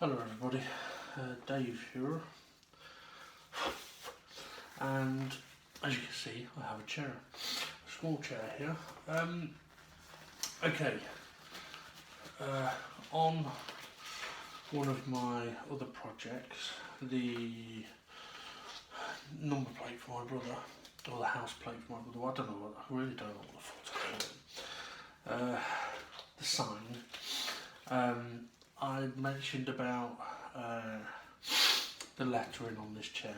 Hello everybody, Dave here, and as you can see I have a chair, a small chair here. Okay, on one of my other projects, the number plate for my brother, or the house plate for my brother, I don't know what, I really don't know what the fuck to call it, the sign, I mentioned about the lettering on this chair.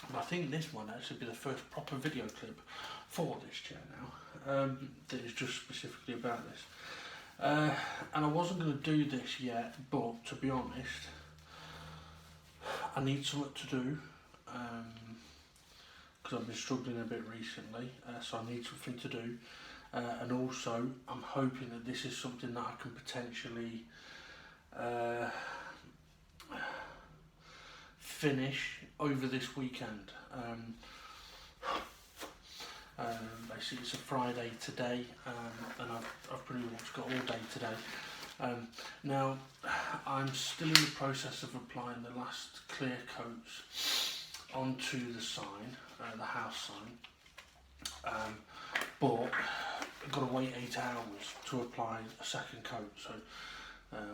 And I think this one actually be the first proper video clip for this chair now, that is just specifically about this. And I wasn't going to do this yet, but to be honest, I need something to do, because I've been struggling a bit recently, so I need something to do. And also, I'm hoping that this is something that I can potentially finish over this weekend. Basically it's a Friday today, and I've pretty much got all day today. Now I'm still in the process of applying the last clear coats onto the sign, the house sign, but I've got to wait 8 hours to apply a second coat, so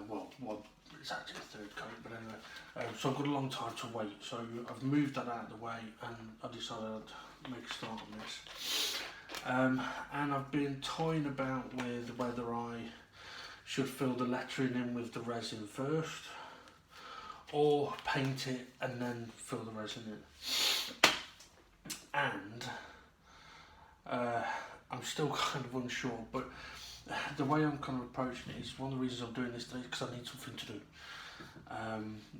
well, it's actually a third coat, but anyway, so I've got a long time to wait, so I've moved that out of the way and I decided I'd make a start on this. And I've been toying about with whether I should fill the lettering in with the resin first, or paint it and then fill the resin in. And I'm still kind of unsure, but the way I'm kind of approaching it is one of the reasons I'm doing this today is because I need something to do,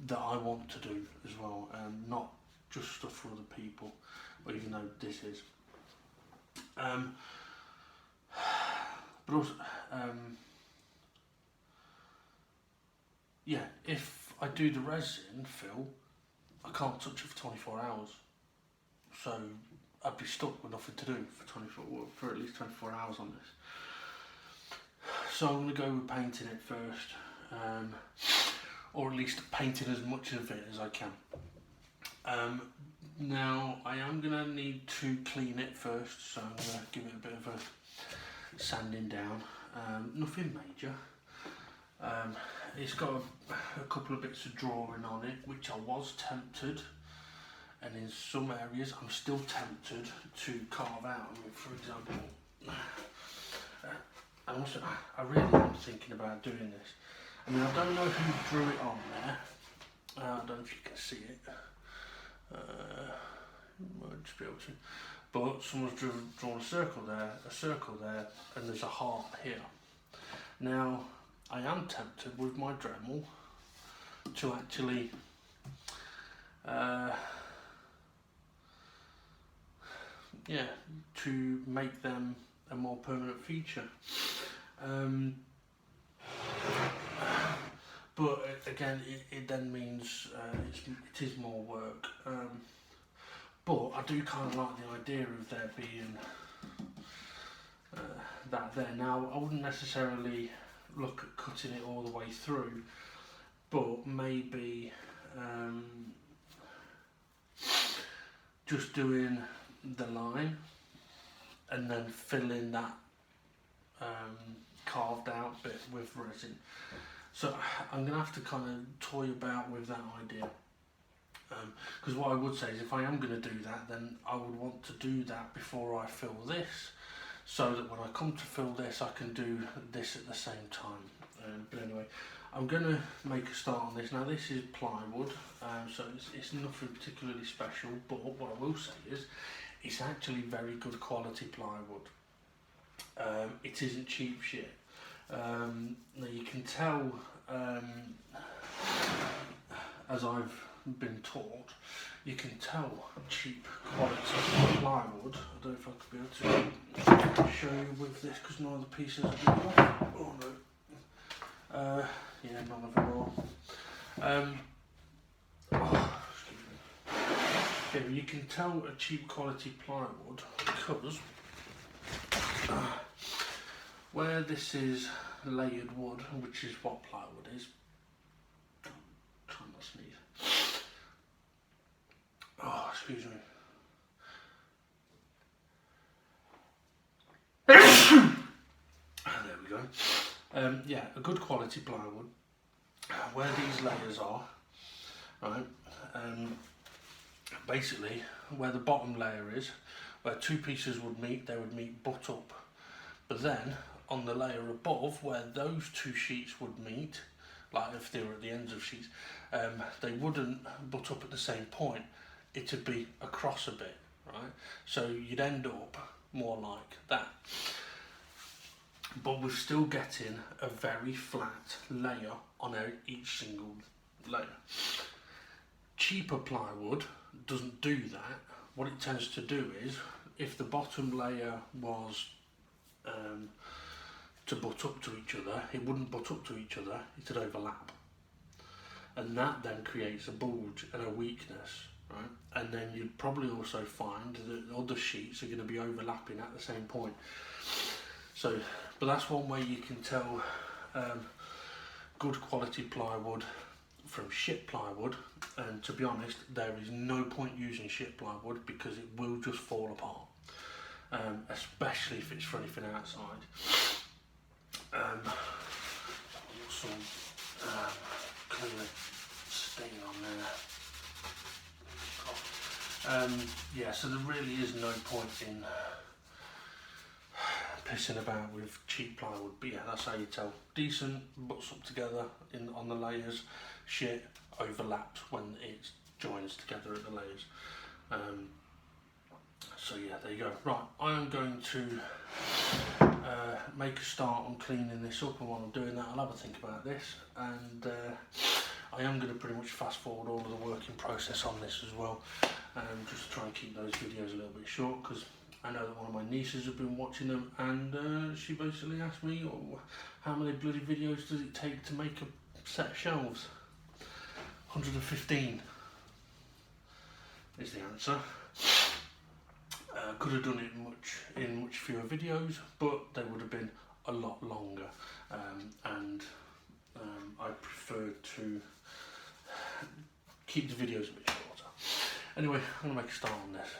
that I want to do as well, not just stuff for other people, even though this is. But also, yeah, if I do the resin fill, I can't touch it for 24 hours, so I'd be stuck with nothing to do for at least 24 hours on this. So I'm going to go with painting it first, or at least painting as much of it as I can. Now I am going to need to clean it first, so I'm going to give it a bit of a sanding down, nothing major. It's got a couple of bits of drawing on it, which I was tempted, and in some areas I'm still tempted to carve out. I mean, for example, I really am thinking about doing this. I mean, I don't know who drew it on there. I don't know if you can see it. Might just be able to. But someone's drawn a circle there, and there's a heart here. Now, I am tempted with my Dremel to actually to make them a more permanent feature. But again, it then means it is more work. But I do kind of like the idea of there being that there. Now, I wouldn't necessarily look at cutting it all the way through, but maybe just doing the line and then filling that carved out bit with resin. So I'm going to have to kind of toy about with that idea, because what I would say is if I am going to do that, then I would want to do that before I fill this, so that when I come to fill this I can do this at the same time. But anyway, I'm going to make a start on this. Now this is plywood, so it's nothing particularly special, but what I will say is it's actually very good quality plywood. It isn't cheap shit. Now you can tell, as I've been taught, you can tell cheap quality plywood. I don't know if I could be able to show you with this because none of the pieces are big enough. Oh no. Yeah, none of them are. Excuse me. Yeah, but you can tell a cheap quality plywood because where this is layered wood, which is what plywood is, sneeze. Oh, excuse me. There we go. Yeah, a good quality plywood. Where these layers are, right? Basically, where the bottom layer is, where two pieces would meet, they would meet butt up. But then, on the layer above, where those two sheets would meet, like if they were at the ends of sheets, they wouldn't butt up at the same point. It'd be across a bit, right? So you'd end up more like that. But we're still getting a very flat layer on each single layer. Cheaper plywood doesn't do that. What it tends to do is, if the bottom layer was to butt up to each other, it wouldn't butt up to each other, it'd overlap. And that then creates a bulge and a weakness, right? And then you'd probably also find that the other sheets are going to be overlapping at the same point. So, but that's one way you can tell good quality plywood from shit plywood. And to be honest, there is no point using shit plywood because it will just fall apart, especially if it's for anything outside. Some clear stain on there. Yeah, so there really is no point in pissing about with cheap plywood, but yeah, that's how you tell. Decent, butts up together on the layers. Shit overlaps when it joins together at the layers. So yeah, there you go. Right, I am going to make a start on cleaning this up, and while I'm doing that, I'll have a think about this, and I am going to pretty much fast forward all of the working process on this as well, just to try and keep those videos a little bit short, because I know that one of my nieces have been watching them, and she basically asked me, oh, how many bloody videos does it take to make a set of shelves? 115 is the answer. Could have done it in much fewer videos, but they would have been a lot longer, and I preferred to keep the videos a bit shorter. Anyway, I'm going to make a start on this.